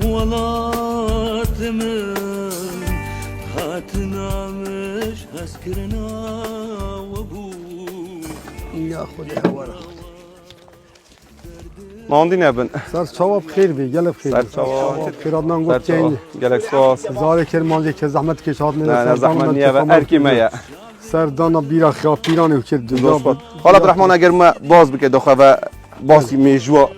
ولاتمن هاتنا مش هسكرنا وابو يا خدي هورا ماندین ابن سر شواب خیر بی گله بخیر سر شواب خیر آدم گفت چین گلک سواس زاره کر مانجی که زحمت کشاد نه نه زحمت نیه و ارکی میه سر دانا بیرا خیا پیرانی که درست حالا عبدالرحمن اگر ما باز بکه داخل و باسی میجوا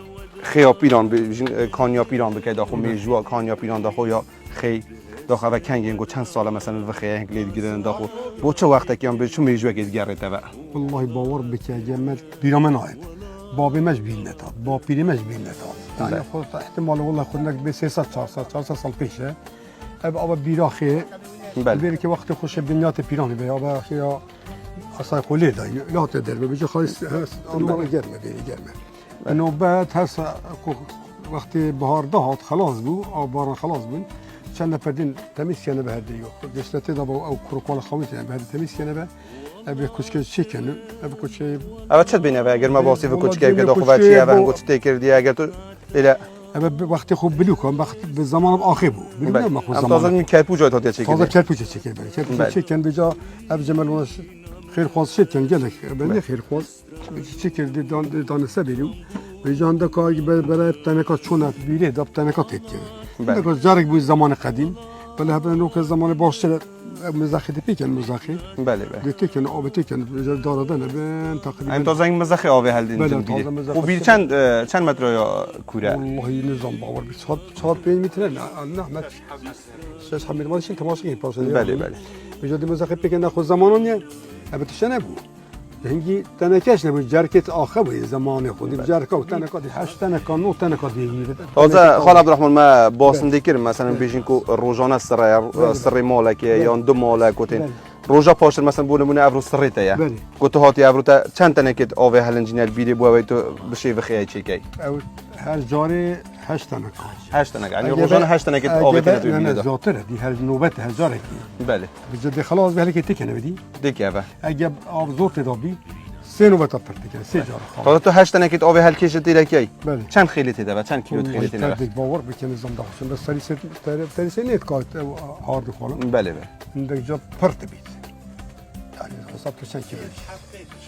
خیا پیران بجین کانیا پیران بکه داخل میجوا کانیا پیران داخل یا خی داخل و کنگینگو چند ساله مثلا و خیه هنگ لید گیرن داخل با چه وقت که هم به چه میجوا گید گرده و والله باور بکه جمع بیرام ناید بابی مش بین نتا با پیری مش بین نتا یعنی خود احتمال والله خودناک به 300 400 سال پیشه اب بیراخه بله که وقت خوش بنیات پیرانی به اب خیا اصلا خلی دا لا تدر بيجي خالص انا گرمه بيري گرمه نوبت هسه وقتی بهار دهات خلاص بو او باران خلاص بو چند نفردین تمیز کنه به هدیو گشته دا او کروکال خامیت به هدی تمیز کنه به ابي کوچک چی کنه ابي کوچک اول چت بینه اگر ما واسی و کوچک که داخل و چی اول کوچک تکردی اگر تو اله ابي وقتی خوب بلو کن وقت به زمان آخر بو بلو ما خود زمان تازه می کرپو جای تا چی تازه کرپو چی کنه کرپو چی کنه بجا اب جمال خیر خواست شد کن گلک بنده خیر خواست چی کردی دانسته بیرو به جانده که برای تنکا چونت بیره داب تنکا تید کرد تنکا جارک بود زمان قدیم ولی هبه نوک زمان باشتر مزاخی دی پیکن مزاخی بله بله دی تیکن آب تیکن داردن بین تقریبا این تازه این مزاخی آبی هلدین بیره و بیر چند متر یا کوره والله نظام باور بی 4 متر نه نه شش حمل ماشین تماشین پاسه بله بله بجد مزاخی پیکن خود زمانیه البته نبود هنگی تنکش نبود جرکت آخه بود زمان خود جرکا و تنکا دی 8 تنکا 9 تنکا دیگه تازه خال عبدالرحمن ما باسنده کردم مثلا بیشین کو روزانه سر مالک یا دو مالک و تین روزا پاشتر مثلا بونه مونه افرو سریته یا گوت هاتی افرو تا چند تنکت آوه هلنجینال بیری بوی تو بشه بخیه چی کی هر جاری 8 تنکا 8 تنکا یعنی روزانه 8 تنکت آوه تنکت بیری نه زیادتره دی هر نوبت هر جاری بله بجد خلاص به هلکی تکنه بدی دیگه اوه اگه آب زور تدابی 3 نوبت پرتکه 3 جار خلاص حالا تو 8 تنکت آوه هل کیش دیره کی بله چند خیلی تیده و چند کیلو خیلی تیده دیگه باور بکنه زم داشتم بس تریسه نیت کات هارد خاله بله بله عندك جاب پرت بید یعنی حساب چند کیلو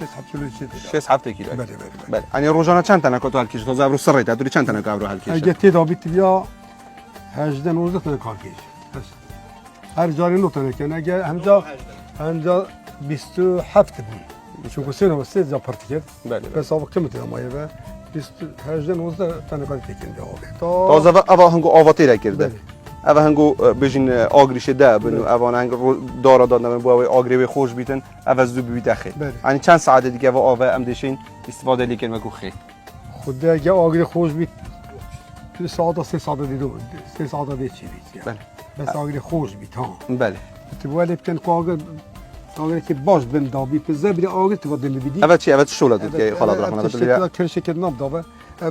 6 کیلو 6 کیلو بله بله یعنی روزانه چند تنکا تو هل کیش تازه افرو سریته دوری چند تنکا افرو هل کیش اگه تدابی بیا 18 19 تنکا کیش هر جاری نو تنکه اگه همجا 27 بود چون که سه سه جا پرت کرد بله بس آب کم تیام آیه و 18 19 تنکا تکن آب تازه اوا هنگو آواتی را کرده اوا هنگو بجین آگریش ده بنو اوا هنگو دارا دادن با آگری خوش بیتن اوا زوب بیت خیر یعنی چند ساعت دیگه اوا آوا ام دشین استفاده لیکن مگو خیر خود اگه آگری خوش بیت تو ساعت 3 ساعت دیدو 3 ساعت دیگه چی بیت بله بس آگری خوش بیت ها بله تو ولی بتن آگر که باش بن دابی په زبر آگر تو دل بیدی اول چی اول شولا دید که خلاص رحمان الله کرشه که ناب دابه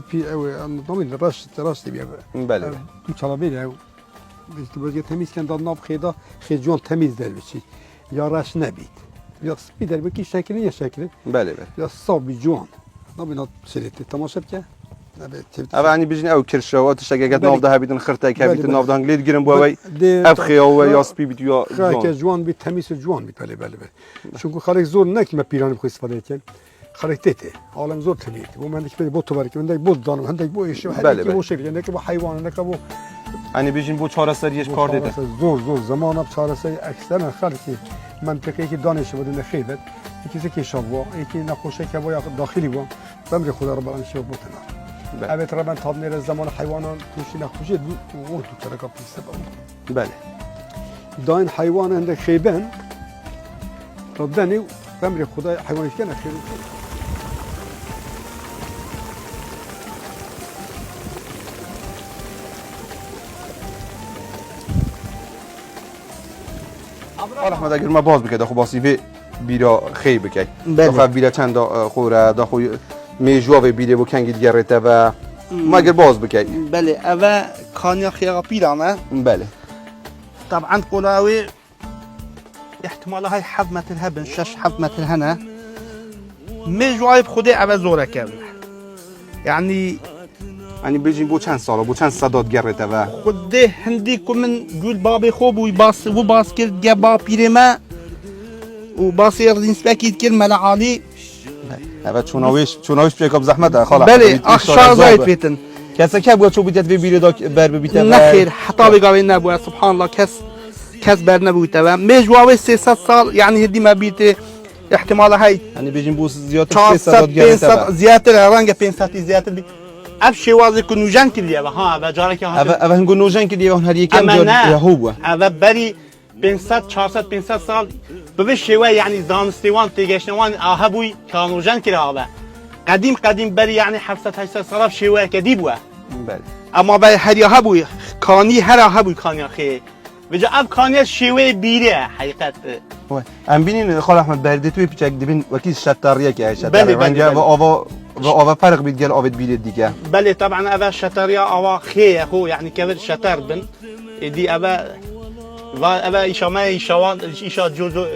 پی او نامین راست بیا بله تو چلا بیره تو بگی تمیز کن داد ناب خیدا خیجون تمیز در بچی یا راش نبید یا سپی در بکی شکلی یا شکلی بله بله یا صابی جوان نابینا سریت تماشا بکه اول انی بجین او کرشوات شگگت ناف ده بیدن خرته که بیدن ناف دهنگ لید گیرن بوی اف خیاو یا سپی بیت یا خاک جوان بیت تمیز جوان بیت بله بله چون خالق زور نک ما پیرانی بخواد استفاده کن خالق تته عالم زور تبید و من دیگه بو تو برک من دیگه بود دانم من دیگه بو ایش هر کی بو شکل نه که بو حیوان نه که بو انی بجین بو چهار سریش کار دیده زور زمان اب چهار سری اکثر خالقی منطقه که دانش بود نه خیبت یکی که شوا یکی نخوشه که با داخلی با بمر خدا رب العالمین شو بوتنا اوه ترا من تاب نیر زمان حیوانان توشی نخوشید او تو ترکا پیسته با بله داین حیوان هنده خیبن دادنی بمر خدا حیوانش کنه خیلی احمد اگر ما باز بکه خب باسی بیرا خی بکی داخل بیرا چند خوره داخل میجواب بیره و کنگی دیگرته و مگر باز بکی بله اوه کانیا خیاغا پیرامه بله طبعا قلاوي احتمال هاي 7 متر هبن 7 متر هنا ميجوايب خدي اوه زوره كامل يعني یعنی بجین بو چند ساله بو چند صدات گرته و خود هندی که من گول بابی خوب و باس کرد گه با پیره ما و باسی ردینس بکید کرد ملا عالی و چوناویش پیکاب زحمت خاله بله آخشار زاید بیتن کسی که بود چوب بیت بیره دا بر بیته نخیر حتی بگاوی نبود سبحان الله کس بر نبود و میجواوی 300 سال یعنی هدی ما بیت احتمال های یعنی بجین بو زیاد 400 500 زیادتر رنگ 500 زیادتر بی اب شوازی که نوجن کلیه و ها و جاره که ها اول هنگو نوجن که دیگه هر یکم جار هو اول بری 500 400 500 سال به شوی یعنی دانستوان تیگشنوان آهبوی کانوجن کلی آبه قدیم بری یعنی 700 800 سال شوی کدی بوه بله اما به هر یا هبوی کانی هر هبوی کانی خی وجا اب کانی شوی بیره حقیقت ام بینین خال احمد بردی توی پیچک دبین وکی شتاریه که شتار بله رنگ و آوا فرق بید گل آبد بیره دیگه بله طبعا اول شتاریا آوا خی هو یعنی کبر شتار بن دی اول و اول ایشا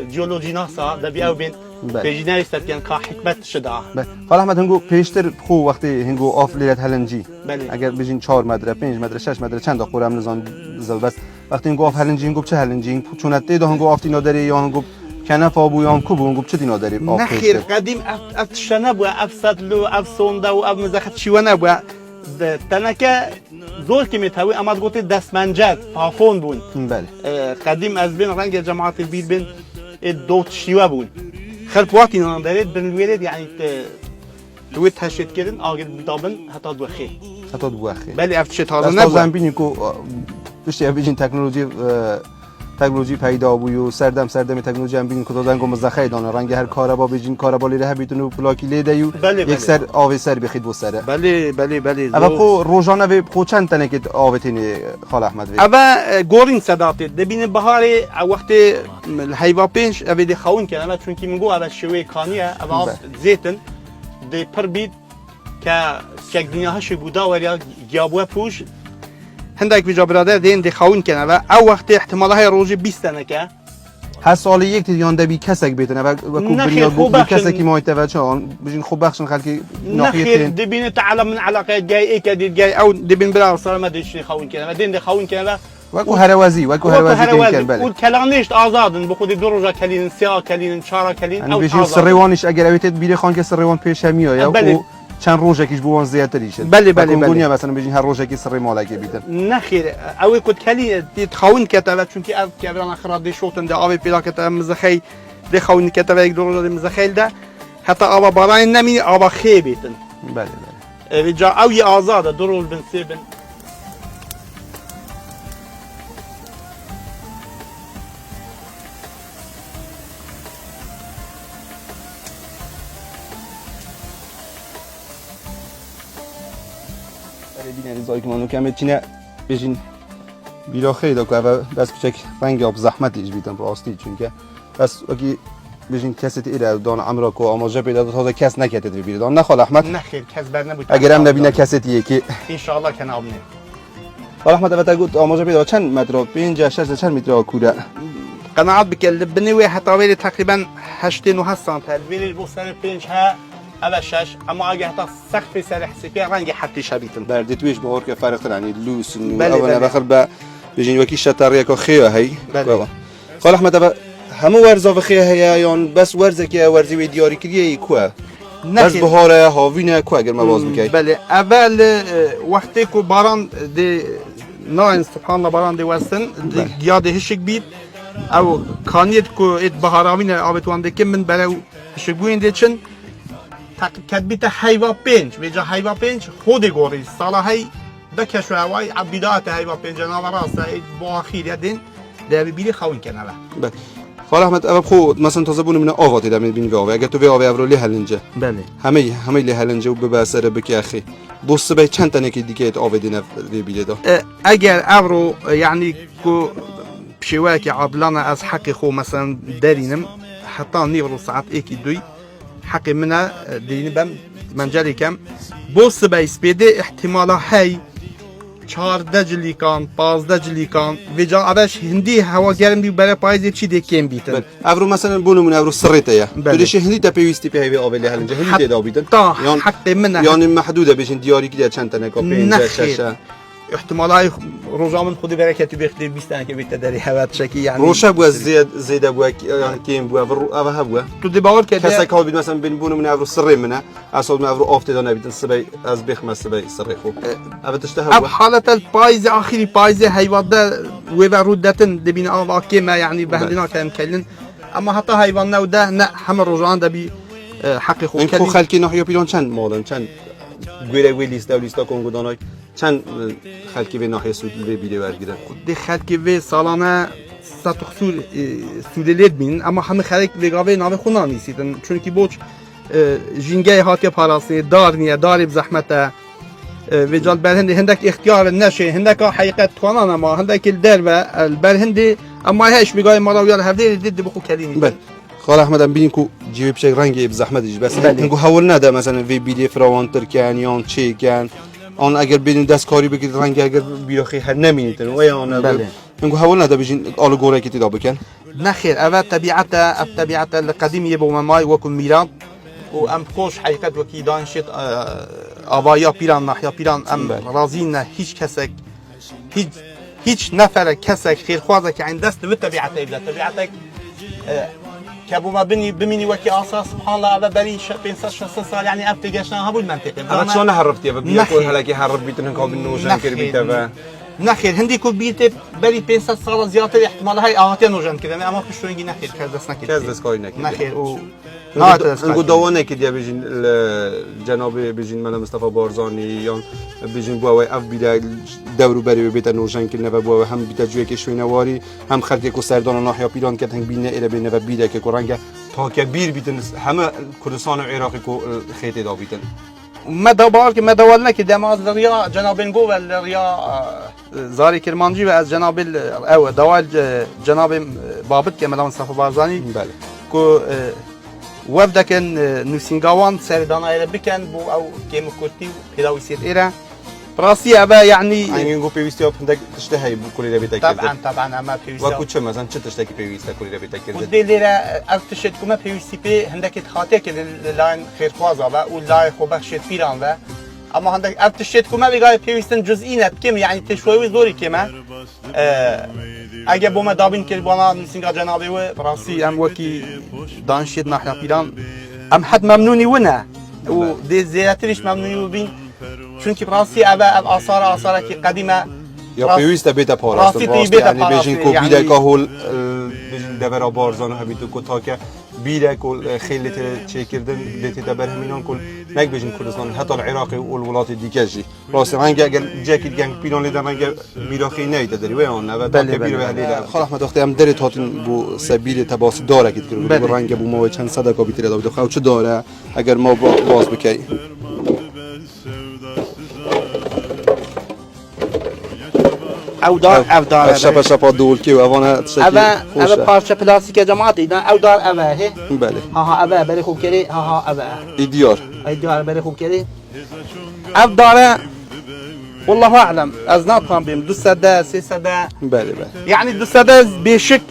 جیولوژی ناسا دبی او بین پیجی نویسد که حکمت شده خال احمد هنگو پیشتر خو وقتی هنگو آف لیلت هلنجی بله اگر بجین 4 متر 5 متر 6 متر چند تا قرم نزان زل بس وقتی هنگو آف هلنجی هنگو چه هلنجی چونته ده هنگو آفتی نداری یا هنگو کنف آبو یا هنگو هنگو چه دی نداری نخیر قدیم افتشنه بو افسدلو افسونده و اف مزخت شیوانه بو تنکه زور که میتوی اما گوتی دستمنجد پافون بون بله قدیم از بین رنگ جماعت بیر بین دوت شیوه بون خلفواتی نان دارید بالویرد یعنی توی تشدید کردن آگر دابن حتی دو خی بله افتش تازه نبود دستم بینی که بشتی بیشین تکنولوژی پیدا بوی و سردم تکنولوژی هم بینی که دادن گم زخی دانه رنگ هر کاربا بیشین کاربا لیره بیتونو پلاکی لیده یو یک سر آوی سر بخید بو سره بله اما خو روزانه به خو چند تنه که آوتینی خال احمد وی اما گورین صدات دبین بهار وقت الحیوا پنج اوی خون کنه اما چون که میگو اول شوی کانیه اما زیتن دی پر بید که چک دنیاهاش بودا وریا گیابوه پوش هندک بیجا برادر دین دی خون کنه و او وقت احتماله های روزی 20 تنه که هر سال یک تیان دبی کسک بیتونه و کو بنیاد بود کسکی مایته و چون بجین خوب بخشن خلکی نخیر دبین تعلم من علاقه جای ای که دید جای او دبین برا صار ما دیش خون کنه و دین دی خون کنه و هروازی کن بله و کلانیش آزادن به خود دو روزا کلین سیا کلین چهار کلین او بجین سریوانش اگر اویت بیره خان که سریوان پیش میاد یا چند روزه کیش بوان زیادتر میشه بله دنیا مثلا بجین هر روزه کی سری مالکی بیتن نخیر او کد کلی دید خون کته چون که که بران اخرات دی شوتن دی آب پیدا کته مزخی دی خون کته و یک دو روز مزخیل ده حتی آب باران نمی آب خی بیتن بله جا او ی آزاده دو روز بن سی بن ببینید زایی که منو کم چینه بجین بیرا خیلی دکو و بس بچک رنگ آب زحمتیش بیدم راستی چون که بس اگه بجین کسی ایره دان امریکا آماجه پیدا تازه کس نکرده بیره دان نخوال احمد نخیر کس بر نبود اگر هم نبینه کسی تیه که ان شاء الله کنه آبنه حالا احمد وقت گفت آماجه پیدا چند متر 5 6 چند متر کوره قناعت بکل بنوی حتی ویل تقریبا 8 سانتر ویل بو سر 5 ها اول 6 اما اگه حتی سقف سر حسابی رنگ حتی شبیتن بردی تویش با که فرق یعنی لوس اول بخر به بجین وکی شتریه که خیه هی خال احمد همه ورزا و خیه هی یا بس ورزه که ورزی و دیاری کریه کوه بس بهاره هاوینه کوه اگر ما باز میکنی بله اول وقتی که باران دی نه سبحان الله باران دی وستن دیاده هشک بید او کانیت که ات بهاراوینه آبتوان دکم من برای هشک بوین دیچن کتبیت حیوا پنج به جا حیوا پنج خود گوری سالا هی دکش و هوای عبیدات حیوا پنج جناب راسته با آخیر یدین در بیلی خون کنه بله خال احمد اول خود مثلا تازه بونم اینا آواتی دم بین گاوه اگه تو وی آوه اولی هلنجه بله همه لی هلنجه و به سر بکی اخی بوس به چند تنه که دیگه ات آوه دینه بیلی دا اگر اورو یعنی کو بشواه که عبلانه از حق خو مثلا دارینم حتی نیورو ساعت ایکی دوی حق منه دینی بم منجلی کم بوس به اسپیده احتمالا هی 14 جلیکان 15 جلیکان و جا ابش هندی هوا گرم بی برای پاییز چی دکیم بیتن افرو مثلا بونمون افرو سرته یا بله. تو دیش هندی تا پیوستی پیوی آولی هلنجه هندی تدا بیدن تا حق منه یعنی محدوده بشین دیاری که در چند تا نکا پنج نخیر. شش احتمالای روزامن خودی برکتی بختی 20 تا که بیت داری هوا شکی یعنی روشه بو زیده بو یعنی کیم بو افرو اوه بو تو دی باور که کسی که بید مثلا بین بونمون افرو سره منه اصلا من افرو آفته دانه بیدن سبی از بخم سبی سره خو اوه تشته اب بو حالت الپایز آخری پایز حیوان ده و رودتن دبین آوا کیما یعنی به هندینا کلم کلن اما حتی حیوان نو ده نه همه روزان ده بی حق خود این خو کلین خلکی نحیا پیران چند مالن چند گویره گوی لیستا و لیستا کنگو دانای چند خلکی به ناحیه سود بیده برگیرن دی خلکی و سالانه ست خسول سودلید بین اما همه خلک وگاوه ناو خونا نیسیدن چون که بوچ جینگه هاتیه پاراسی دار نیه داری بزحمته و جال برهندی هندک اختیار نشه هندک حقیقت توانان اما هندک الدر و البرهندی اما هیش بگای مراویال هفته دید بخو کلینی بله خال احمد ببینیم کو جیب بچه رنگی بزحمتش بس بله. نگو حول نده مثلا وی بیلی فراوان ترکن یا چه کن آن اگر ببینید دستکاری بگید رنگ اگر بیاخی هر نمینید و یا آن بله. نگو حول نده بجین آلو گوره که تدا بکن نخیر اول طبیعت القدیمی با مای وکن میران و ام خوش حقیقت وکی دانشید آوایا پیران نحیا پیران ام بله. رازین هیچ کسک هیچ نفر کسک خیرخوازه که عند دست و طبیعت طبیعتک که بوما بمینی وکی آسا سبحان الله اول بری 500 600 سال يعني اب تلقاشنا هبول منطقه اما شلون حرفتي بیا نخیر. کل هلاکی حرف بیتن کاب نوجن کر بیت و نخیر هندی کو بیت بری 500 سال زیاتر احتمال های آهاتی نوجن کردن اما پشتونگی نخیر که دست نکرد کس دستکاری نکرد نخیر او نگو داوانه که دیا بجین جناب بجین من مصطفی بارزانی یا بجین بوای اف بیده دورو بری بیت نوجن که نو بوای هم بیت جوی که شوی نواری هم خلق کو سردان ناحیه پیران که تنگ بینه اله بینه و بیده که رنگ تا کبیر بیتن همه کردستان و عراق کو خیته دا بیتن مدى بارك مدى ولنك دماغ الرياء جناب نقو الرياء زاري كرمانجي واز جناب او دوال جناب بابت كمال مصطفى بارزاني بله كو وفدك نوسينغاوان سردانا الى بكن بو او كيم كورتي بلاوي سيت ايرا براسي ابا يعني اینگو پیوستی ها پندک تشته هی بو کلی ربیت طبعا اما و بيوسي کوچه مثلا چه تشته کی پیوسته کلی ربیت کرد ودي ليرا ارتشت كما بيوسي بي هندك خاطيك اللاين خير خوازا با واللاي خو بخشت فيران با اما هندك ارتشت كما بيغاي بيوستن جزئينت كم يعني تشوي زوري كما اگه بوما دابين كل بانا نسينغا جنابي و براسي ام وكي دانشيد ناحية فيران ام حد ممنوني ونا ودي زياتريش ممنوني وبين چونكي براسي ابا آثار كي قديمة یا پیوسته بیت پاراست راستی راست بیت یعنی پاراستی، بیشین کو یعنی- بیده که هول بیشین دبر بارزان و همیتو کو تا که بیده کل خیلی چه کردن دیتی دبر همینان کل نک بیشین کردستان حتی العراق و الولات دیگه جی راست رنگ اگر جاکی گنگ پیران لیدن رنگ بیراخی نیت داری و آن و تا که بیرو هلیله خال احمد وقتی هم دری تاتون بو سبیل تباس داره کید کرد بله. بو رنگ بو ما چند صد کا بیتره داد خو چه داره اگر ما باز بکی او دار شپا دول کی و اوانه تشکی او پارچه پلاستیک جماعت اینا او دار او هه بله ها او بری خوب کردی ها او ایدیار ای دار بری خوب کردی او داره والله اعلم از ناتم بیم 200 300 بله بله يعني 200 بشك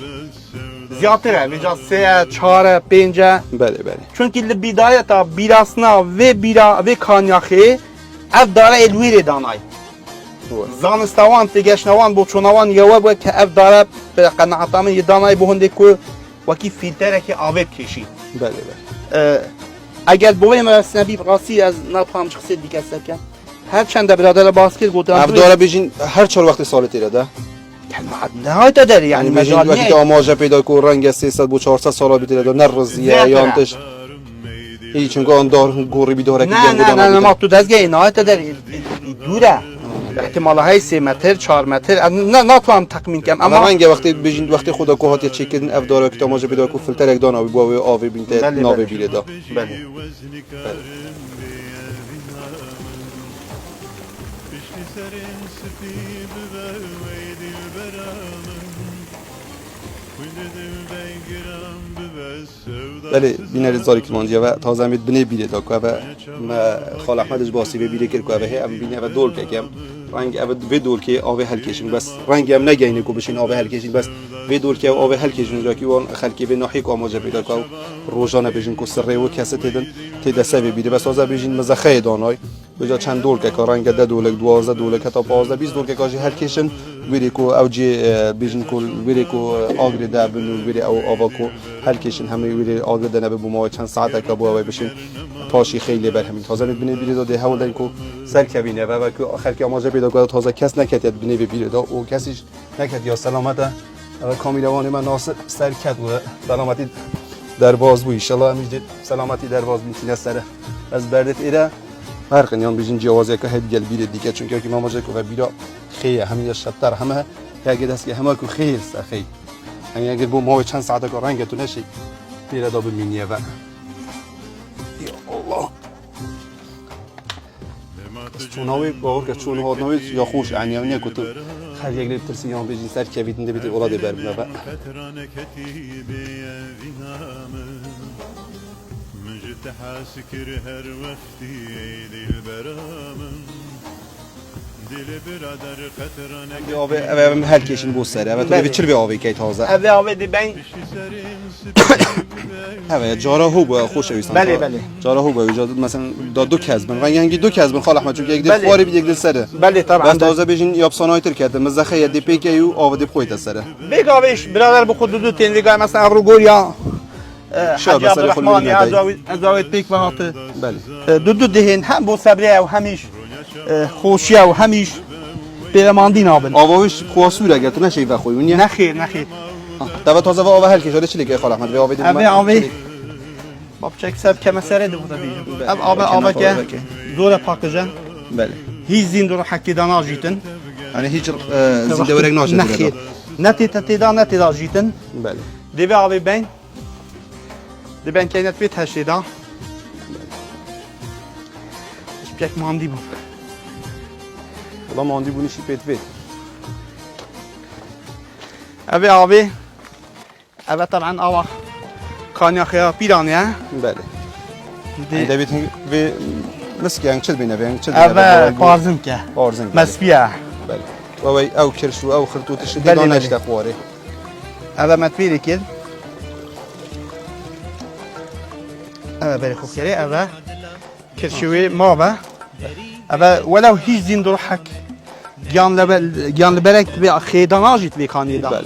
زیاتره ویجا 3 4 5 بله بله چونکی لبدایه تا بیراسنا و بیرا و کانیاخی اف داره الویری دانای زانستوان تگشنوان بوچونوان یوا بو که اف داره به قناعتام یدانای بو هندی کو وکی فیلتره که آب کشی بله بله اگر بوی مرسنبی راسی از ناتوام شخصی دیگه سکن هر چند برادر باسکت گفتن اف داره بیشین هر 4 وقت سال تیره ده نهایت داری یعنی یعنی بیشین مجال وقتی که آماجه پیدا کو رنگ 300 بو 400 سال بیتیره ده نرزیه یا انتش هیچ چون آن دار گوری بیداره که نه ما تو دستگاه نهایت داری دوره احتمال های 3 متر 4 متر نه تو هم تخمین کنم اما رنگ وقتی بیشین وقتی خدا کو هات چک کردن اف داره که آماجه پیدا کو فیلتر یک دانه بو آوی بینته ناوی بیره ده بله بله بینر زاری کلمانجی و تازه امید بنی بیره دا که و خال احمدش باسی به بیره کرد که و هم بینه و دول که رنگ ابد بدول که آب هل کشین بس رنگ هم نگینه کو بشین آب هل کشین بس بدول که آب هل کشین جا کی وان خلکی به ناحیه آماجه پیدا کو روزانه بجین کو سر و کاسه تدن تدا سبب بیده بس از بجین مزخه دانای بجا چند دول که رنگ ده دولک 12 دولک تا 15 20 دول که کاجی هل کشین ویری کو اوجی بجین کو ویری کو آگر ده بنو ویری او آواکو هل کشین همه ویری آگر ده نبه بوم چند ساعت که بو بشین پاشی خیلی بر همین تازه ببینید بیرید ده هول کو سر کبینه و که آخر که آماجه پیدا کنه تازه کس نکرد ببینه بیرید او کسیش نکرد یا سلامته و کامیروان من ناصر سر کرد و سلامتی در باز بو ان شاء الله امید سلامتی در باز میتونه سر از بردت ایره فرق نیان بیشین جوازه که هد گل بیرید دیگه چون که ما آماجه کو بیرا خیلی همین شطر همه که دست که همه کو خیلی سخی یعنی اگر بو ما چند ساعت که رنگتون نشی بیره دا ببینیه و الله چوناوی باور که چون ها نوید یا خوش عنیانی کتو خیلی یک لیتر سیان بیشین سر کبیدنده بیتی اولاده بربنه و آوی هر کشین بو سره و تو چرا به آوی کی تازه آوی دی بین اوه جارا هو با خوش اویستان بله جارا هو با ایجاد مثلا دو کزبن رنگی دو کزبن خال احمد چون یک دل فوری یک دل سره بله طبعا بس تازه بجین یابسانای تر کرده مزخه ید پی کی او آوده خویت سره بگاویش برادر به خود دو تین دیگه مثلا ابروگوریا حاج عبدالرحمن ازاوید پیک و هات بله دو دهن هم بو صبره و همیش خوشی و همیش پیرماندی نابن آواش خواسور اگر تو نشی و خویونی نخیر دو تازه و آوه هل کجا چلی که خال احمد به آوید آوی باب چک سب کم سره دو بودی آب که دور پاکجن بله هیچ زین دور حکی دانا جیتن یعنی هیچ زنده ورق ناشه نخیر نتی تدا جیتن بله دیو آوی بین دبن كانت بيت هالشيدا ايش بيك ماندي بو والله ماندي بو نشي بيت ابي طبعا اوا كان يا خيا بيرانيا بله ده بيت في مسك يعني چل بينه بين چل ابي بارزنكه مسبيا بله ووي او كرشو او خرطوط شديد انا اشتقواري ابي متبيري كده بري خوكري أبا كرشوي مابا أبا ولو هيج زين دروحك جان لبرك تبي خيداناجيت بيكانيدا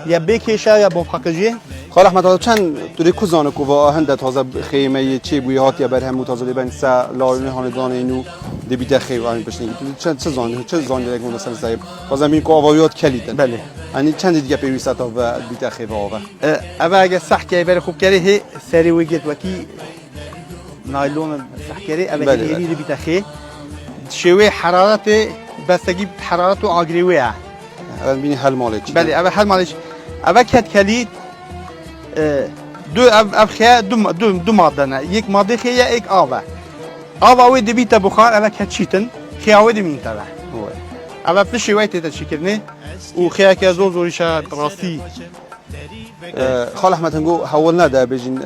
يا بيكيشا يا بو باكجي خال احمد هذا چند توری کوزانه کو و هنده تازه خیمه چی بوی هات یا بر هم تازه ببین سا لارن هاندان اینو دبیت خیو همین بشین چند چه زان دیگه مثلا زایب تازه می کو آوایات کلیدن بله یعنی چند دیگه پیوسته تا و بیت خیو آوا اما اگه صح که بر خوب کردی هی سری وجد وکی نایلون صح کردی اما هی بیت خی شوی حرارت بس تجيب حرارته عاجريوية بینی حل مالش بله اول حل مالش اول کت کلید دو افخیا دو ماده نه یک ماده خیا یک آب آب دبیت بخار اول کت چیتن خیاوی دمین تبع اول فشی وقتی تشکرنه و خیا که زوریش راستی خال احمد هنگو حول نده بجین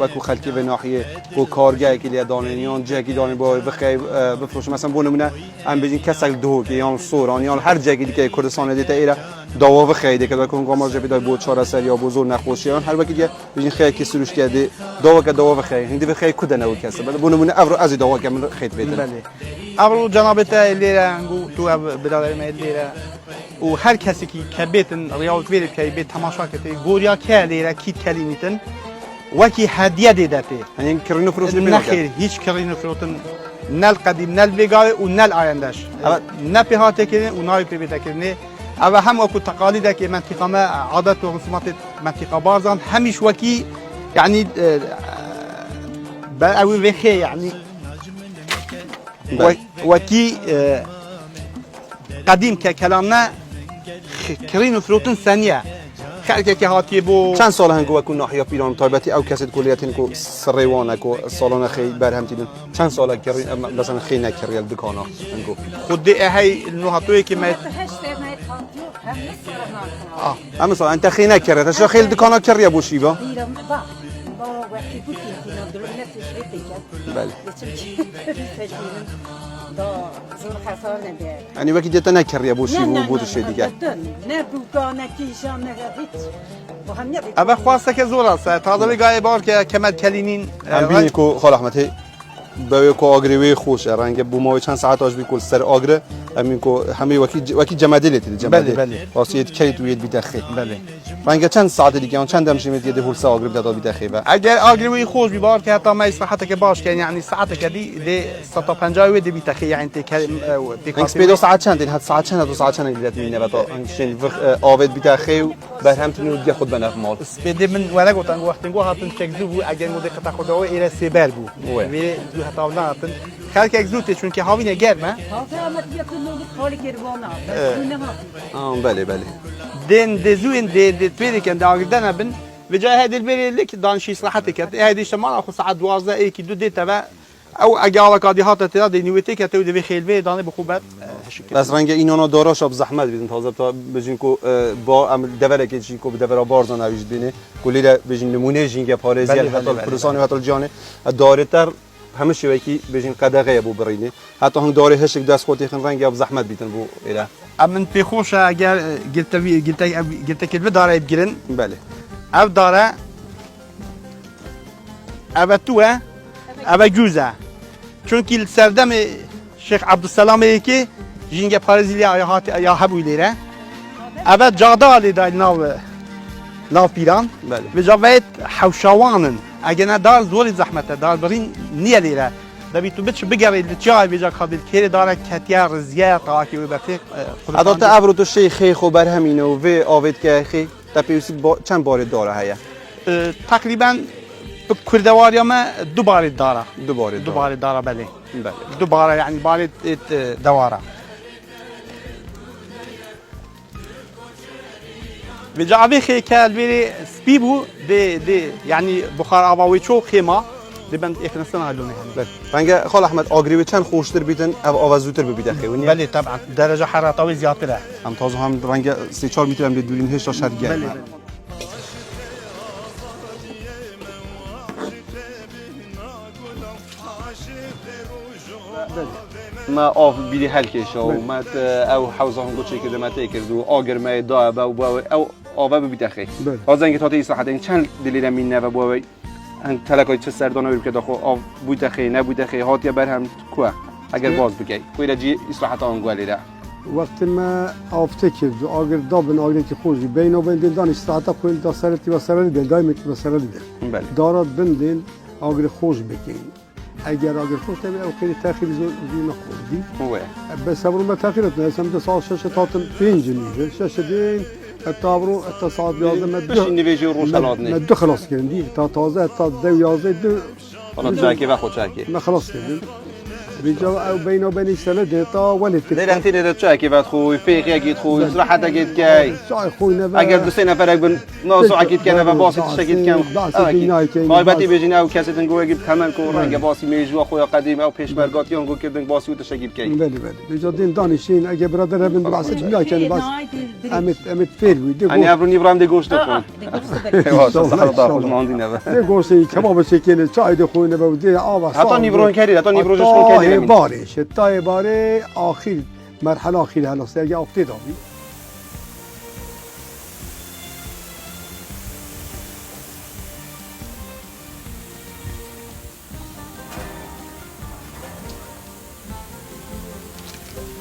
وکو خلکی به ناحیه و کارگاه که لیا دانیان جایی دانی با بخیر بفروش مثلا بونمونه ام بجین کسل دو که یان سوران یان هر جایی که کردستان دیتا ایره داوا بخیر دیگه که کنگام ماجه بیدای بود چهار سر یا بزرگ نخوشیان هر وقتی که بجین خیر کی سروش کرده داوا بخیر هندی بخیر کد نو کسه بعد بونمونه ابرو از داوا که من خیت بیدن بله ابرو جنابت لیره هنگو تو بدار ما لیره و هر کسی که کبیتن ریاض ویرد که بیت تماشا کرده گوریا که لیره کیت کلینیتن وکی هدیه دیدته یعنی کرینو فروش نخیر هیچ کرینو فروتن نل قدیم نل بگاه و نل آیندهش نه پیهاته کنه و نای پیبیته کنه اما هم وکو تقالیده که منطقه ما عادت و رسومات منطقه بارزان همیش وکی یعنی اوی وخی یعنی وکی قدیم که کلامنا کرین و فروتن ثانیه خلقه که هاتی بو چند سال هنگو وکو ناحیه پیران تایبتی او کسی کلیتین کو سریوان کو سالن خی برهم تیدن چند سال کرین مثلا خی نکریل دکانا هنگو خود هی نوحاتوی که ما اما مثلا انت خی نکرد اش خیل دکانا کریا بوشیبا بله دا زور خسار نبیه. یعنی وقتی دیتا نکردی بوشی و بود شی دیگه نه بوکا نه کیشان نه هیچ. با هم نبید. اوه خواسته که زور است تازه بگاه بار که کمد کلینین هم بینی که خال احمد هی باید کو آگریوی خوش رنگ بومای چند ساعت آج بیکل سر آگره همین کو همه وکی جمدیلی تید جمدیل بله. واسه کیت وید بیدخی بله رنگ چند ساعت دیگه اون چند دمشی میدیده هول سه آگره بداد بیدخی و اگر آگریوی خوش بیبار که حتی ما صحت که باش که یعنی ساعت که دی 150 ودی بیتخی یعنی اینکه سپیدو ساعت چند این حد ساعت چند دو ساعت چند دیدت مینه و تا انشین آوید بیدخی و بر هم تنو دیگه خود بنف مال سپیدی من ولا گفتن وقتی گو هاتن چکزو بو اگر مو دقت خود او ایره سیبر بو و دو حتی ولاتن خلک اگزوته چون که هاوینه گرمه حاضر آمد بیا کنم خالی گروانا. بله بله دين دزوين دي تبيري كان دا قدنا بن بجاه هذه البيري لك دانشي صراحتي كانت هذه شمال اخو ساعات 12 اي كي دو دي تبع او اجالا قادي هات ترى دي نويتي كتو دي بخيل بي داني بخوبات بس رنگ اینانا داراش اب زحمت بیدن تازه تا بجین کو با عمل دوره که چی کو به دوره بارزان اویج بینه کلی را بجین نمونه جینگ پارزی حتی پرسانی حتی جانه داره تر همه شوی کی بجین قدغه بو برینه حتی هم داره هشک دست خودی خن رنگ اب زحمت بیدن بو ایره من في خوش اگر قلت كلمه داره بگیرن بله او داره او توه او جوزه چون که سردم شیخ عبدالسلام که جینگ پارزیلیا یا هبو لیره او جادالی دای ناو پیران بله و جاوید حوشوانن اگر نه دار زوری زحمته دار برین نیه لیره دبی تو بچ بگری لچای بجا قابل کری داره کتیا رزیا قاکی و بفیق حتی تا ابرو تو شیخ خو بر همینه و آوید که خی تا پیوسی چند بار داره هیا تقریبا کردواریا ما دو بار داره دو بار داره بله بله دو بار یعنی بار دواره بجا خی کال بری سپیبو دی یعنی بخار آباوی چو خیمه دبند اخنستن هالونه بله رنگ خال احمد آگریوی چند خوشتر بیتن او آوازوتر ببیده خیونی بله طبعا درجه حرارتاوی زیادتره هم تازه هم رنگ 3-4 میتر هم دورین هشتا شرگه بله ما آف بیری حل کشه و مت او حوزه هم گوچه که دمته کرد و آگر ما دا با او آوا ببیده خی تازه اینکه تا صحت این چند دلیل مینه و با ان تلقای چه سردانه بیر که داخل آف بوده خی نبوده خی هاتیه بر هم کوه اگر باز بگی کوی جی اصلاحات آن گوالی را وقت ما آفته کرد و آگر دابن آگر که خوشی بین و بین دانش ساعت کوین دا سرتی و سرلی بین دائم که سرلی بله دارد بندین آگر خوش بکین اگر آگر خوش تبی او خیلی تأخیر زود نخوردی هو بس ابرو ما تأخیرت نه سمت ساعت 6 تا 5 میشه 6 دین تا ابرو تا ساعت 11 بس این نویجی روش لادنی مد خلاص کردی تا تازه تا 11 دو حالا چاکی و خود چاکی ما خلاص کردیم بيجا او بينه وبين السنه تا ولد دل انت ده چاکی و خوی فیقی اگید خوی صراحت اگید کی شای خوينا اگر دو سه نفر اگر ناسو اگید کنه و باسی تشکید کن ما باتی بجینه او کسی تنگو اگید تمام کو رنگ باسی میجوا خویا قدیم او پیشمرگاتی اون گو کردن باسی و تشکید کی بله بله بيجا دين دانشين اگه برادر ابن باسط بلا كان بس امت فيلوي دي ani ابرو نیبرام ده گوشت کن واسه سخت خوش ماندی نه دي گوشت کباب شکل چای ده خوينا بودي آوا حتی نیبرون کردی حتی نیبروش کن کردی بارش تا باره آخر مرحله آخر هلاست اگه افته داری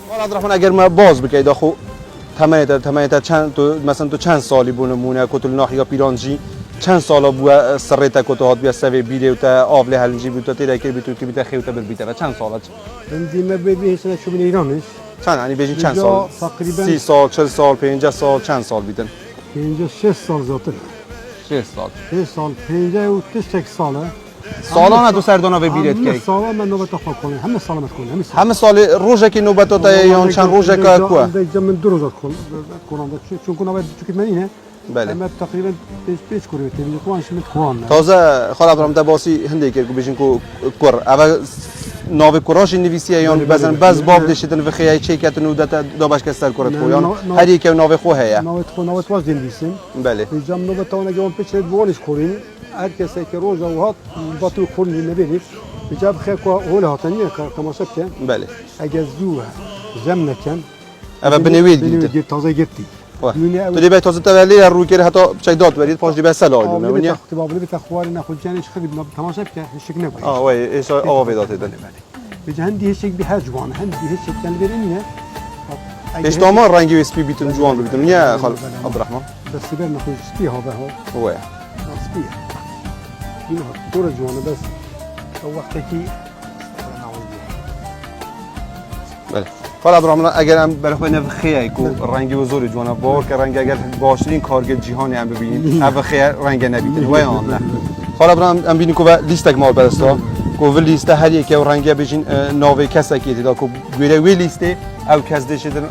حالا عبدالرحمن اگر ما باز بکی داخو تمایت چند تو مثلا تو چند سالی بونمونه کتل ناحیه پیرانجی چند سالا بو سرتا کتو هات بیا سوی بیده و تا آوله هلنجی بود تا تیره که بیتو که بیته خیوتا بربیته و چند سالت عندي ما بيبي هسه شو من ایرانش چند یعنی بیشین چند سال تقریبا 30 سال 40 سال 50 سال چند سال بیدن اینجا 6 سال زاتر 6 سال 6 سال 58 ساله سالانه تو سردانا و بیرت همه کی سالا من نوبت خود کنم همه سال من کنم همه سال روزه که نوبت تا یا چند روزه که کو عندك من دو روزات کنم چون کنم باید چون که من اینه بله اما تقریبا 5 کوری تبي توانش من قران تازه خال عبدالرحمن باسی هندی که بیشین کو کور اول ناو کوراش نویسیه یا مثلا باز باب دشتن و خیای چه کتن و دتا باش کسر کرد خو یا هر یک ناو خو هيا نوت واز دینویسیم بله اینجا نوبت اون اگه اون پیش بوانش کورین هر کسی که روز او هات باتو خورنی نبینید بجاب خير كوا هولا هاتنية كماشة كان بله أجازوها جمنا كان اما بنوید بنوید گیرده تازه گرتی تو دی به تازه تولی رو که حتی چای داد برید پاش دی به سلال آبلی نمی‌دونی بتاختی بابلی بتاخواری نخود جانش خیلی تماشا بکن هشک نبود وای ایش آوا ویدات دادن بجا هندی هشک به هجوان هندی هشک کن برینیه ایش دامار رنگی وسپی بیتون جوان بیتون یا خال عبدالرحمن بس سبر نخود سپی ها به ها وای سپی اینها دور جوانه بس وقتی که بله حالا عبدالرحمن اگر هم برای خود نف خیلی کو رنگی و زوری جوانا بار که رنگ اگر باشترین کارگر جهانی هم ببینید اول خیلی رنگ نبیده وای آن نه حالا عبدالرحمن هم بینید که لیستک مال برستا که ولی لیست هر یکی و رنگی بچین ناوی کسی که دیدا که گویره وی لیسته او کس دیشه در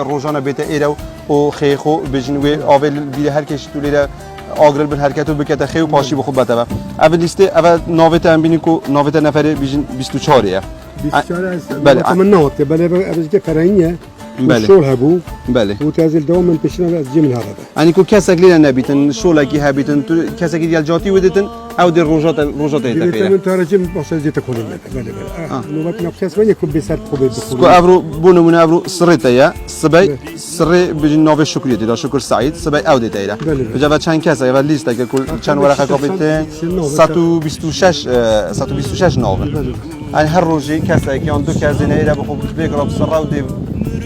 روزانه بیت ایرو و خیلی خو بچین وی اول بیره هر کسی تولیره آگرل بر حرکت و بکت خیلی پاشی بخوب بتوه اول لیسته اول ناوی هم بینید که ناوی نفره بچین 24 بله تمنات بله از که فرعیه بله. شغل هبو بله وتازل دوام من بشنا از جمل هذا يعني كو كاسك لينا نبيتن شولكي هابيتن كاسك ديال جاتي ودتن او دير روجات تفيرا من ترجم بس زيت تكون بله بله نوبت نفس من يكون بسات خوب سكو ابرو بونو من ابرو سريتا يا سبي سري بجن نوف شكريه دا شكر سعيد سبي او ديتا بجا چند كاسه اول ليست كل چند ورقه كابيتن 126 نوف يعني هر روجي كاسه كان دو كازينه الى بخو بيقرب سرا ودي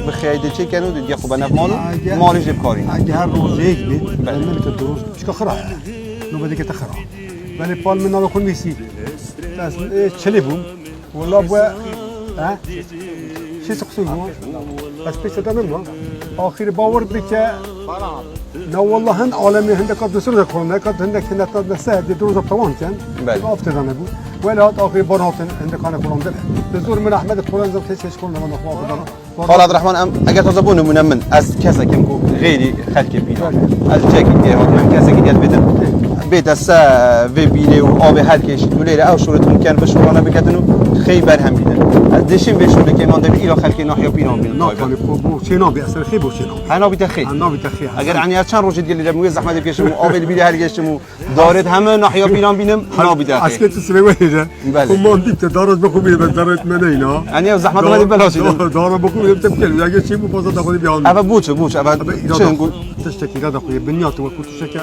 بخيايدي چي كانوا دي ياخو بنف مالو جيب كارين اگه هر روز یک بید نمیشه درست چیکار خراب نوبتی که تخراب ولی پال من رو کنی سی بس چلی بوم والله بو ها چی سقسو بوم بس پیش دادم ما آخر باور بکه نه والله هند عالمی هند کار دستور کنه کار هند که نتا دسته دی دروز توان کن افتادن بود ولی آخر بارات هند کار کنم دل دستور من احمد قرآن زد کسیش کنه من خواهم خال عبد الرحمن اگر تازه بونه من از کسی که غیری خلق بیرون از جایی که من کسی که دیت بدن بیت از و بیله و آب هر کشید ولی او شورتون کن به شورانه بکتنو خیلی برهم بیدن از دشیم به شوره که من در ایران خلق ناحیه پیران بیدن نه کنی بو چینا بی اصلا خیلی بو چینا هنا بیت خیلی هنا بیت خیلی اگر عنی از چند روزی دیگه لیدم زحمت بکشم آب بیله هر کشم دارد همه ناحیه پیران بینم نا بیت خیلی اصلا تو سوی ویده کمان دیت دارد بخوبی به دارد من اینا عنی زحمت ولی بلاش دارد بخوبی تبکل اگه چی بو پاسا داخلی بیان اول بوچه اول چه نقول تشتكي هذا خويا بنيات وكنت شكا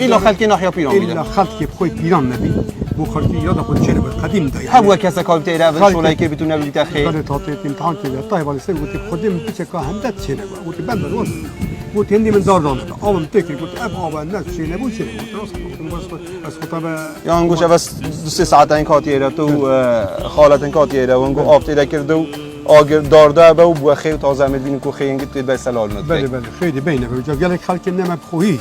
إلا خلق ناحية بيران إلا خلق بخوي بيران نبي بو خلقي هذا خويا شرب القديم ده هو كاسة كابتن إيرا شولاي كي بتونا بيتا خير قال تعطيت امتحان كذا طيب على سيف قلت خدم بتشكا هندت شنو قلت بند روز قلت هندي من دار دار أول تكر قلت أبغى الناس شنو بو شنو بس خطبة يا نقولش بس 2 ساعتين كاتيرا تو خالتين كاتيرا ونقول أفتي ذكر دو آگر دارده به و بو خیلی تازه می‌بینیم که خیلی انگیت به سلال ند. بله بله خیلی بینه و جا گله خالق نمی بخویی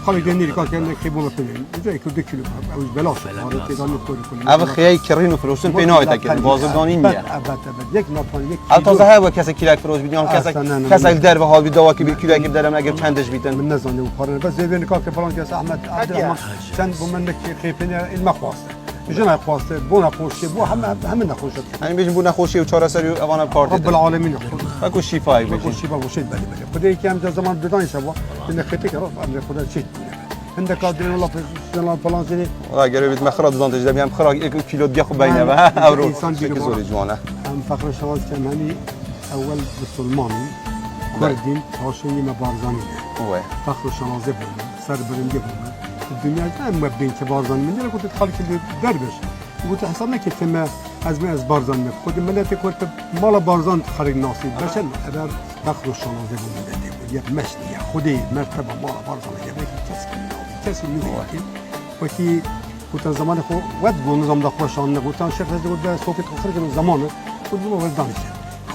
خالق دنیری کار کنه که بولا کنیم جایی که 2 کیلو اوج بلاش آره تیزان می‌کنی کنیم. اول خیلی کرین و فروشن پینای تکر بازدانی میه. یک نفر یک. البته هوا کسی کیلک فروش بیان کسی در به حال بیدوا که کیلک درم اگر چندش بیتن. من نزانی و پاره بس زیادی کار که فلان کس احمد عبدالرحمن چند بومن که خیپنی المخواسته. جنا خواسته بونا خوشی بو همه نخوشت یعنی بیشتر بونا خوشی و چهار سری اوان پارت رب العالمین فکو شفای بکن شفا وشید بله بله خدای که هم زمان بدانی شبا این خیلی که رفت امر خدا چیت هنده کادر الله فلان زنی اگر بیت مخرج دانت جدا میام خرا 1 کیلو دیگه خوب بینه و اورو که زوری جوانه هم فخر شواز که منی اول مسلمانی کردیم هاشمی مبارزانی اوه فخر شنازه بود سر برنده بود الدنيا ما بين بارزان من اللي كنت تخلي كل دربش قلت حسب لك كما ازمه از بارزان خود ملت كنت مال بارزان خرج ناصيب باش اگر دخلوا الشنازه من يا مشني يا خدي مرتبه مال بارزان جابك كاس نوعي وكي كنت زمان خو ود قول نظام دخل شان قلت انا شيخ قلت ده صوت خرج من زمان قلت له ولدانش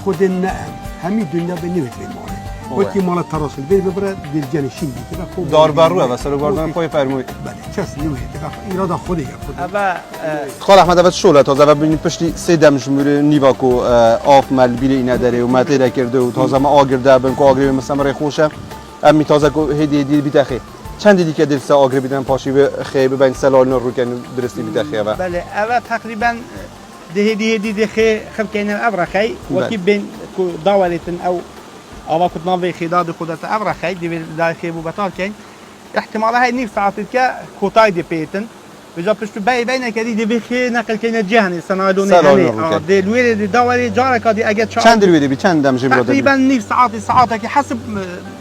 خد النعم همي الدنيا بنيت مال وقتی مال تراسل بیر ببره دلجانی شینگی که خوب دار بر روه و سرگاردن پای فرموی بله کس نمیشه که ایراد خودی اما خال احمد اول شوله تازه و ببینید پشتی 3 دمش میره نیواکو آف مل بیل اینا داره و مته کرده و تازه ما آگرده بن کو آگری مثلا برای خوشه امی تازه کو هدیه دی بیتاخی چند دیدی که دلسا آگری بدن پاشی به خیب بین سلال رو کن درستی بیتاخی و بله اول تقریبا ده هدیه خی خب کنه ابرخی وقتی بین کو داولتن او أو كنت ناوي خداد خدات أغرى خيد دي داخل بو بطال كين احتمال هاي نيف ساعتك كوتاي دي بيتن بجا پشت بین کردی دی بخی نقل کنه جهانی سنایدون سلام یعنی روکه. دی لویر دی داوری جارا کادی اگه چند الویدی بی چند دم جبرو تقريبا نيف ساعات که حسب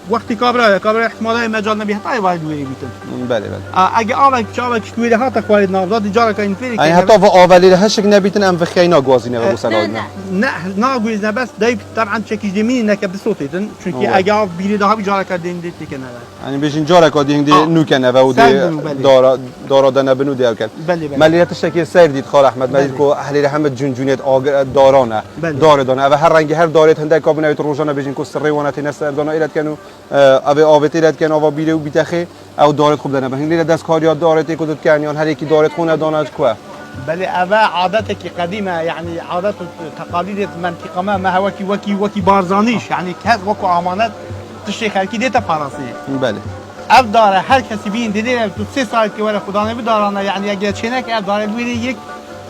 وقتی کابرا احتمالاً مجال نبی حتی واحد لویر بیتن بله بله اگه آوک چاوک لویر هات خوارد نافذ جارا کاین فیری يعني حتى في اوفالي هشك نبيتن ام في خينا غوازينا ابو سلام نه ناگویز نه بس دایب طبعا چکیش دمین نکه بصوتیدن چونکی أوه. اگه بیری ده ها جارا کردین دیتی کنه يعني بيجين جارا كودين دي آه. نوكنا ودي سلموا بلي. دارا دنا بنو دي اوكل بله بله مليات الشكل سير ديت خال احمد بله. مليت كو اهل رحمت جنجونيت دارانه بله. دار دانا و هر رنگ هر دارت هنده كابنايت روجانا بيجين كو سري ونات نسر دانا ايلت كانوا اوي اويت ايلت كانوا اوا بيرو بيتخي او دارت خوب دنا بهين ليله دست كاريا دارت كودت كانيان هر يكي دارت خونه دانا كوا بله أبا عادتك قديمة يعني عادات وتقاليد منطقة ما هو وكي بارزانيش يعني كهز وكو أمانات تشي خلقي ديتا فرنسي بله اف داره هر کسی بین دیده تو 3 سال که ولی خدا نمی دارانه یعنی اگه چنک اف داره لویری یک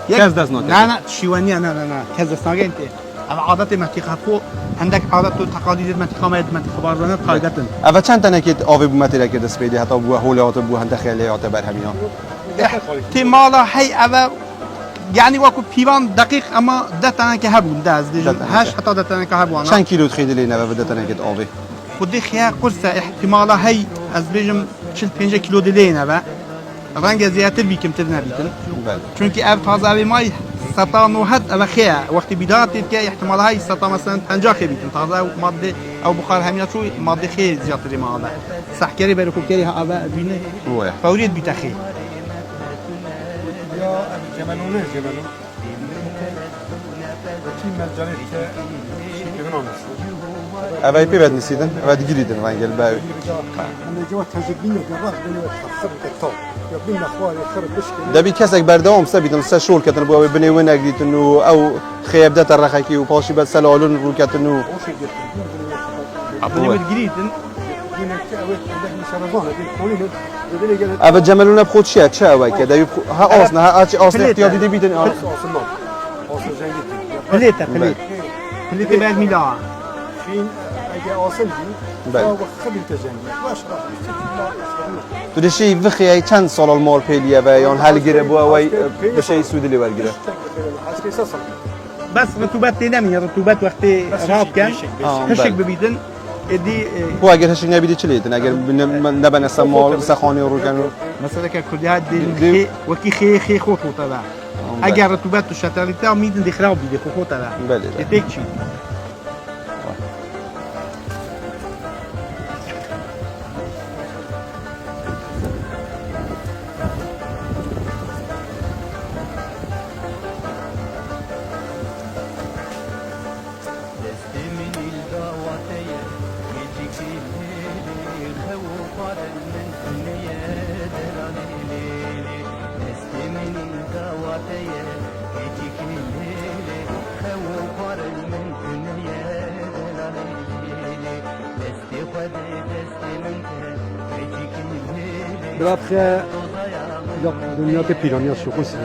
کز دست ناکه. نه شیوانی نه کز دست ناگه انت اما عادت منطقه خو عندك عادت و تقالید منطقه بارزانه قاعدتن اوا چند تنه كيت اوي بو ماتيريال كده سبيدي حتى بو هولات بو هنده خياليات برهمينا احتمالا هي اما يعني وكو بيبان دقيق اما دتنا که هبون داز هاش حتى دتنا که هبون چند كيلو تخيل لينا بده تنه كيت اوي خودی خیار قرصه احتمالا هی از بیشم 45 کیلو دیدینه و رنگ زیادتر بیکم تر نبیتن بله چون که اف تازه اوی مای سطح نوحت او خیار وقتی بیدارت که احتمالا هی سطح مثلا 50 خی بیتن تازه او ماده او بخار همینا شو ماده خیلی زیادتری ما هذا سحکری برای خوب کری ها او بینه هو فورید بیتخی یا جمالونه جمالون تیم مجانی که شکران است اوي بي بعد نسيدن بعد جريدن وانجل باوي من جوا تجربين جراح بين تخسر كتاب يا بين اخوان يخرب بشكل دبي كسك بردوم سبيتن سا شول كتن بو بني وين اجديت انه او خيب دات الرخاكي وباشي بس سلالون روكات انه وش يجي ابونی ود گریدن دين كاوي ده سرطان دي كولين بدل يجي ابا جمالونا بخود شيا تشا اوي كده ها اصلا ها اتش اصلا احتياطي دي بيتن اصلا اصلا جنجي پلیت بعد میلا فين اجي اصل دي بله. خلي تجنبي واش راح تو دشي فخي چند سال المال بيليا و يان هل گره بو اوي بشي سود اللي ورگره عسكري سصل بس رطوبت نمی رطوبت وقتی راب کن هشک ببیدن ادی هو اگر هشي نبيدي چليتن اگر نبن سمال سخاني رو كانوا مثلا که کلیات دی وکی خی خود ہوتا ہے اگر رطوبت تو شتریتا میدن دی خراب بیده خود ہوتا ہے بله دیک چی برابخه دنیا به پیرانیا شخصه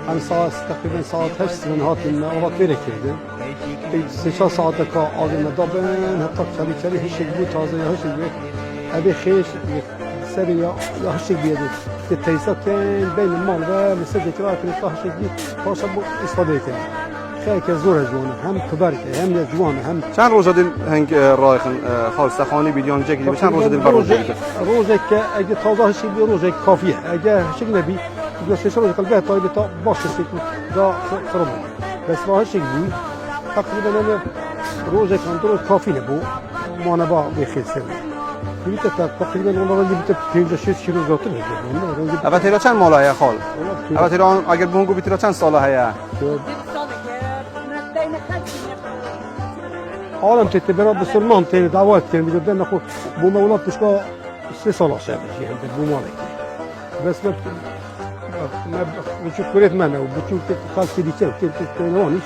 هم ساعت تقریبا ساعت 8 سن هات من اول پیره کرده سه ساعت که آدم دابن حتی چلی هشگ بود تازه هشگ بود ابی خیش سر یا هشگ بیاد که تیسا کن بین مال و مثل دکتر کنه تا هشگ بود پاشا بود استفاده کنه خیلی که زور جوانه هم کبر هم جوانه هم چند روز دین هنگ رایخن خالص سخانی بیلیان جگی چند روز دین بر روز جگی روزه که اگه تازه هشگ بود روزه کافیه اگه هشگ نبی یا سه روز قلبه تا تا باشه سیکل دا خراب بس راهش بود تقریبا انا روزه كان روز کافی نبود ما انا با بخیر سر بیت تقریبا والله بیت 56 کیلو زیادتر بود اول تیرا چند ماله های خال اول تیرا اگر بونگو بیتیرا چند ساله های عالم تتبرا بسلمان تیر دعوات کردن بیدن نخو بو مولات بشکا 3 سال شده يعني بو مالك بس ما بشوف كريت معنا وبشوف خالص دي كده تلوانش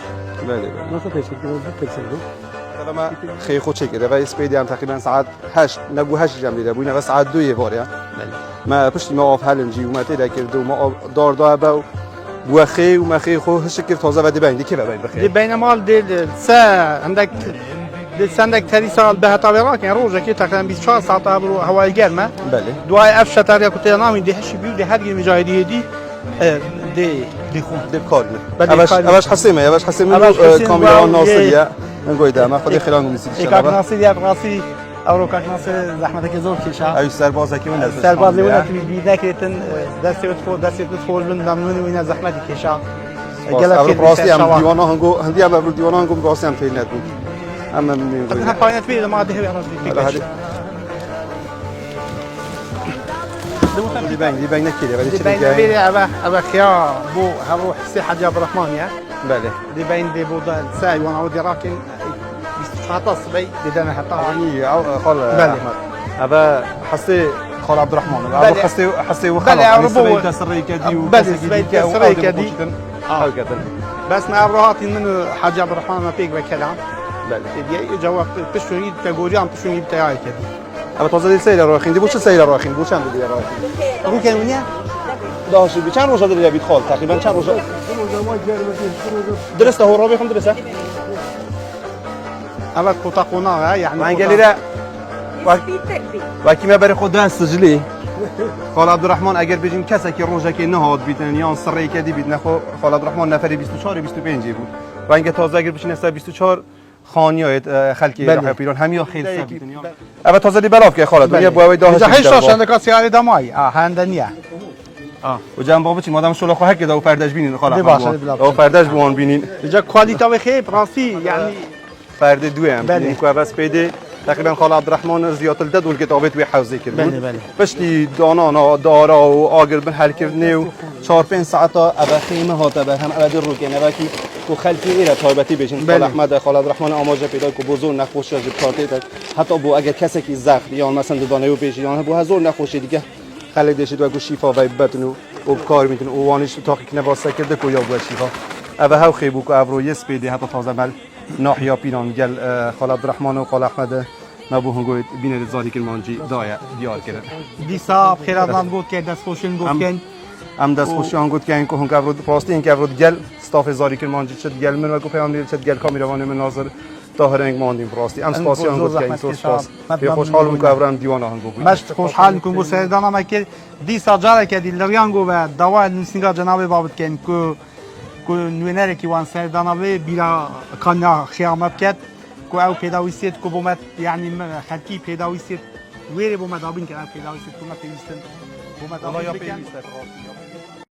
بله ما صدقش كده بتكسره ما خیلی خود چکه و اسپیدی هم تقریبا ساعت 8 نگو 8 جمع دیده بودیم و ساعت 2 واریا ما پشتی ما آف هلنجی و ما تیدا کرد و ما دار دا با و خی و ما خی خو هش کرد تازه و دی بین دی که بین دی بخیر بین مال دی سه عندك دی عندك 3 سال به تا وراك يعني روزه که تقریبا 24 ساعت برو هوای گرمه بله دوای اف شتر یا کتی نامی دی هش بیو دی هر یه مجاهدی دی دي خون دي كاري بدي كاري. اواش حسيمه أواش حسيمة كاميرا و- ناصريه نقول ده ما خدي خلال نسيت ان شاء كاك الله ناصر يا براسي او كاك ناصر زحمتك زور كيشا اي سرباز کی من سرباز وين تبي بيدك يتن دستي تدخل من ضمن وين زحمتك كيشا قال براسي ام ديوانا هنگو هندي ام ديوانا هنگو براسي ام تينات اما من انا باينت بيه ما ده هذه دي باين كده دي باين بيه ابا خيار بو هبو حسي حاج عبد الرحمن يا بله دي باين دي بو ساي وانا ودي راكن بيستخاطس بي دي دنا حتى يعني خال بله ابا حسي خال عبد الرحمن بله. ابا حسي بله، وخلاص عربو. تسري كدي بله، سريكة- سريكة دي. هكذا بس مع الراهاتين من حاج عبد الرحمن ما بيك بكلام بله دي جواب تشوي تقولي عم تشوي بتاعي كدي ابا تازه سیل راخین دی بوچه سیل راخین بو چند دی راخین رو كان وينيا داش بی چند روزا دی بید خال تقریبا چند روزا درسته هو رابی خم درسته اما كوتاقونا يعني من قال لا يسبيتك بي و کی ما بر خود استجلی خال عبدالرحمن اگر بجیم کسی که روزا که نهاد بیتن یا سری کدی بید نخو خال عبدالرحمن نفری 24 25 بود و اینکه تازه اگر بشین است 24 خانیات خلکی بله. راه پیران همیا خیلی ثابتن یا اول تازه دی بلاف که خالد دنیا بوای داهش اذا هيش عشان لك سيارة دماي هندنيا و جنب بابا چی مادام شلو خو هک دا و فرداش بینین خاله دی باشه، دی باشه. او فرداش بوان بینین اذا كواليتي وخي براسي يعني فرد دو هم بله. بینین کو بس پیده تقریبا خاله عبدالرحمن زیات الدد ول کتابت وی حوزه کرد بله، بله. پشتی دانا دارا و آگر به حل کردنه و 4-5 ساعت ابا خیمه ها به هم ابد رو کنه و کی کو خلفی ایره تایبتی بشین خال بله. احمد خال عبدالرحمن آماجه پیدا کو بزرگ نخوش از کارت حتی بو اگر کسی کی زخم یا مثلا دانه و بیش یا بو هزار نخوش دیگه خلک دشید و گو شفا و بتنو و کار میتونه او وانش تاقیق نواسته کرده کو یا بو شفا اوه هاو خیبو کو ابرو یس پیده حتی تازه مل ناحیا پیران گل خال عبدالرحمن و خال احمد نبو هنگوید بینه زاری کرمانجی دایا دیار کرد دي صاب خير اظن قلت كي داس خوشن قلت كان ام دست خوشی آنگود که این که هنگ افرود پراستی این که افرود گل استاف زاری کرمانجی چت گل من و کو پیام دید چت گل کامیروان من ناظر طاهر انگ ماندیم پراستی ام سپاسی آنگود که این سو سپاس به خوشحال بو که افرام دیوان هنگو بود مش خوشحال نكون سيدانا ما كي دي ساجاره كدي لريانغو و دواء نسنگا جناب بابت كان كو نوينر كي وان سيدانا بلا كان خيام بكت كو او بيداويسيت كو بومت يعني خلكي بيداويسيت ويري بومت دابين كان بيداويسيت كو ما بيستن بومت والله یا دابين پیوسته